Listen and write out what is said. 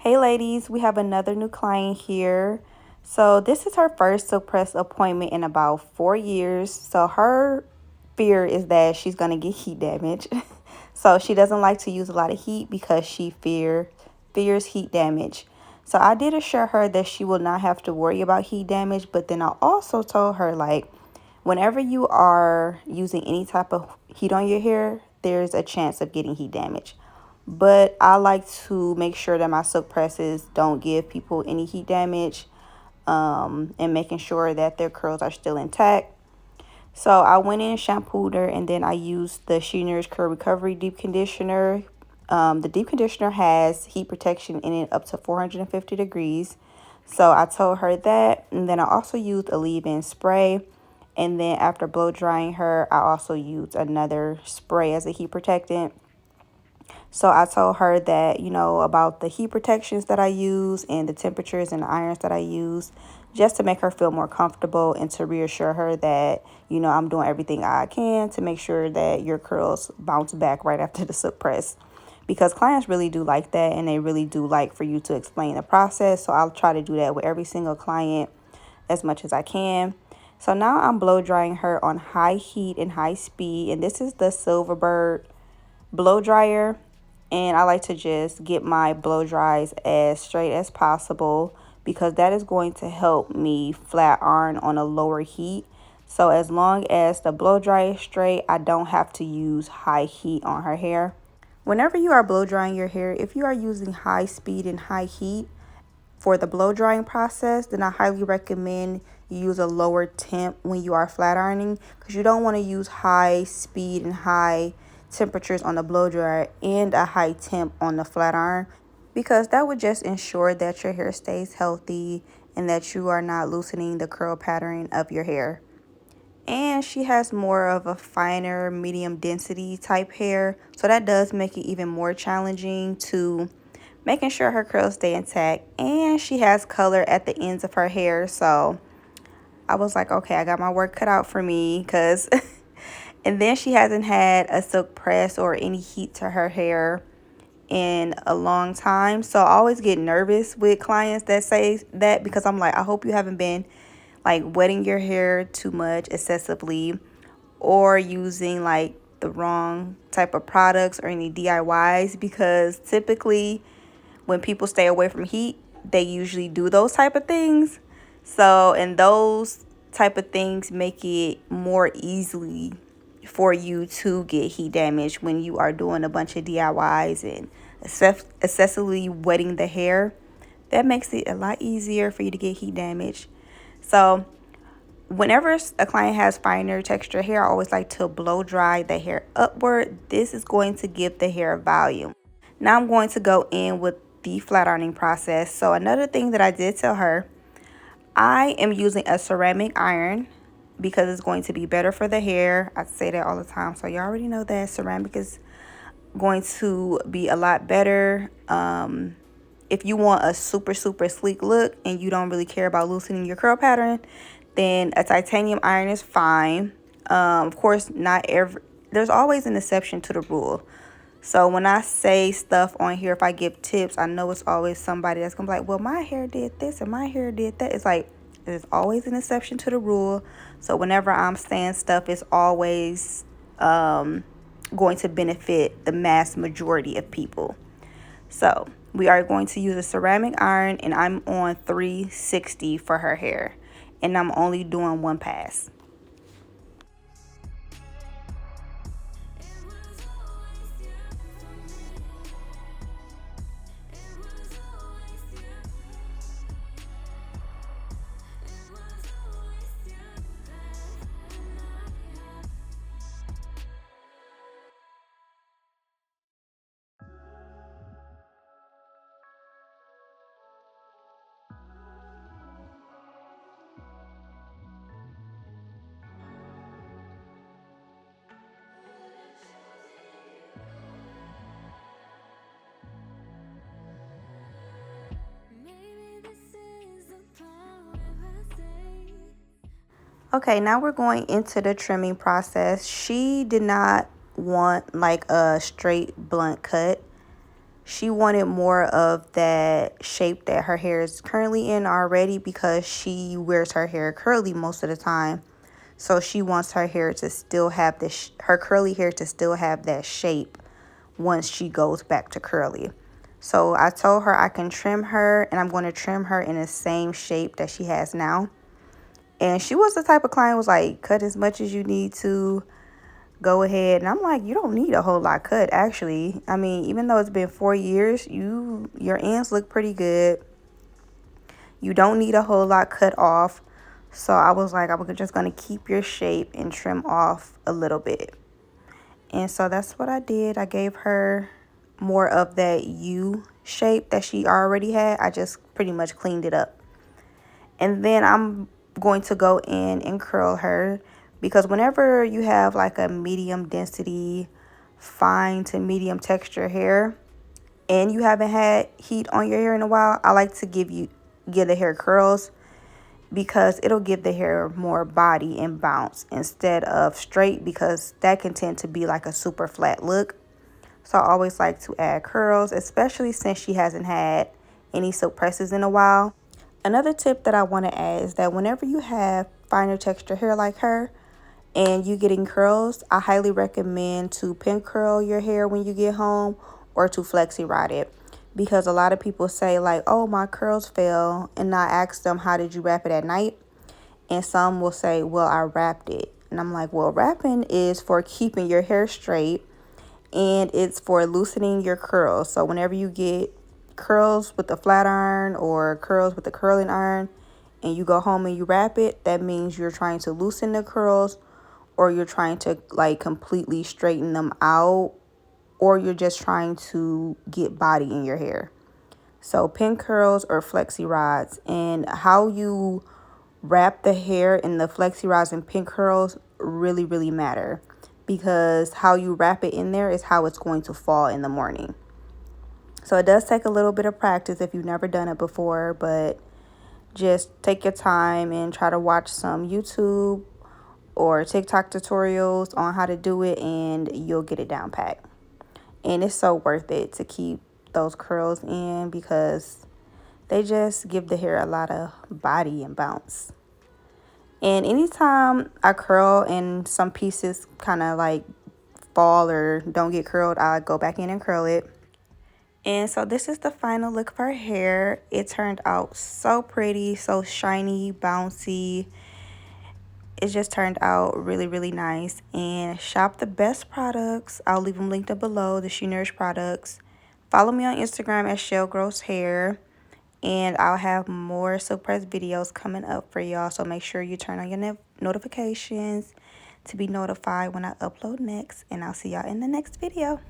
Hey ladies, we have another new client here. So this is her first silk press appointment in about 4 years. So her fear is that she's gonna get heat damage. So she doesn't like to use a lot of heat because she fears heat damage. So I did assure her that she will not have to worry about heat damage, but then I also told her like whenever you are using any type of heat on your hair, there's a chance of getting heat damage. But I like to make sure that my silk presses don't give people any heat damage, and making sure that their curls are still intact. So I went in, shampooed her, and then I used the She Nourish Curl Recovery Deep Conditioner. The deep conditioner has heat protection in it up to 450 degrees. So I told her that, and then I also used a leave-in spray. And then after blow drying her, I also used another spray as a heat protectant. So I told her that, about the heat protections that I use and the temperatures and the irons that I use, just to make her feel more comfortable and to reassure her that, I'm doing everything I can to make sure that your curls bounce back right after the silk press. Because clients really do like that, and they really do like for you to explain the process. So I'll try to do that with every single client as much as I can. So now I'm blow drying her on high heat and high speed. And this is the Silverbird blow dryer, and I like to just get my blow dries as straight as possible because that is going to help me flat iron on a lower heat. So as long as the blow dry is straight, I don't have to use high heat on her hair. Whenever you are blow drying your hair, if you are using high speed and high heat for the blow drying process, then I highly recommend you use a lower temp when you are flat ironing, because you don't want to use high speed and high temperatures on the blow dryer and a high temp on the flat iron, because that would just ensure that your hair stays healthy and that you are not loosening the curl pattern of your hair. And she has more of a finer medium density type hair, so that does make it even more challenging to making sure her curls stay intact. And she has color at the ends of her hair, so I was like, okay, I got my work cut out for me, because and then she hasn't had a silk press or any heat to her hair in a long time. So I always get nervous with clients that say that, because I'm like, I hope you haven't been like wetting your hair too much excessively, or using like the wrong type of products or any DIYs, because typically when people stay away from heat, they usually do those type of things. So, and those type of things make it more easily for you to get heat damage when you are doing a bunch of DIYs and excessively wetting the hair. That makes it a lot easier for you to get heat damage. So whenever a client has finer texture hair, I always like to blow dry the hair upward. This is going to give the hair volume. Now I'm going to go in with the flat ironing process. So another thing that I did tell her, I am using a ceramic iron because it's going to be better for the hair. I say that all the time, so you already know that ceramic is going to be a lot better. If you want a super sleek look and you don't really care about loosening your curl pattern, then a titanium iron is fine. Of course, there's always an exception to the rule. So when I say stuff on here, if I give tips, I know it's always somebody that's gonna be like, well, my hair did this and my hair did that. It's like, there's always an exception to the rule. So whenever I'm saying stuff, it's always going to benefit the mass majority of people. So we are going to use a ceramic iron, and I'm on 360 for her hair, and I'm only doing one pass. Okay, now we're going into the trimming process. She did not want like a straight blunt cut. She wanted more of that shape that her hair is currently in already, because she wears her hair curly most of the time. So she wants her hair to still have this, her curly hair to still have that shape once she goes back to curly. So I told her I can trim her, and I'm going to trim her in the same shape that she has now. And she was the type of client who was like, cut as much as you need to, go ahead. And I'm like, you don't need a whole lot cut, actually. I mean, even though it's been 4 years, your ends look pretty good. You don't need a whole lot cut off. So I was like, I'm just going to keep your shape and trim off a little bit. And so that's what I did. I gave her more of that U shape that she already had. I just pretty much cleaned it up. And then I'm going to go in and curl her, because whenever you have like a medium density, fine to medium texture hair, and you haven't had heat on your hair in a while, I like to give the hair curls, because it'll give the hair more body and bounce instead of straight, because that can tend to be like a super flat look. So I always like to add curls, especially since she hasn't had any silk presses in a while. Another tip that I want to add is that whenever you have finer texture hair like her and you getting curls, I highly recommend to pin curl your hair when you get home, or to flexi rod it. Because a lot of people say like, oh, my curls fell, and I ask them, how did you wrap it at night? And some will say, well, I wrapped it. And I'm like, well, wrapping is for keeping your hair straight, and it's for loosening your curls. So whenever you get curls with the flat iron or curls with the curling iron, and you go home and you wrap it, that means you're trying to loosen the curls, or you're trying to like completely straighten them out, or you're just trying to get body in your hair. So pin curls or flexi rods, and how you wrap the hair in the flexi rods and pin curls really, really matter, because how you wrap it in there is how it's going to fall in the morning. So it does take a little bit of practice if you've never done it before, but just take your time and try to watch some YouTube or TikTok tutorials on how to do it, and you'll get it down pat. And it's so worth it to keep those curls in, because they just give the hair a lot of body and bounce. And anytime I curl and some pieces kind of like fall or don't get curled, I go back in and curl it. And so this is the final look of her hair. It turned out so pretty, so shiny, bouncy. It just turned out really, really nice. And shop the best products. I'll leave them linked up below, the She Nourish products. Follow me on Instagram at Shellgrowshair. And I'll have more silk press videos coming up for y'all. So make sure you turn on your notifications to be notified when I upload next. And I'll see y'all in the next video.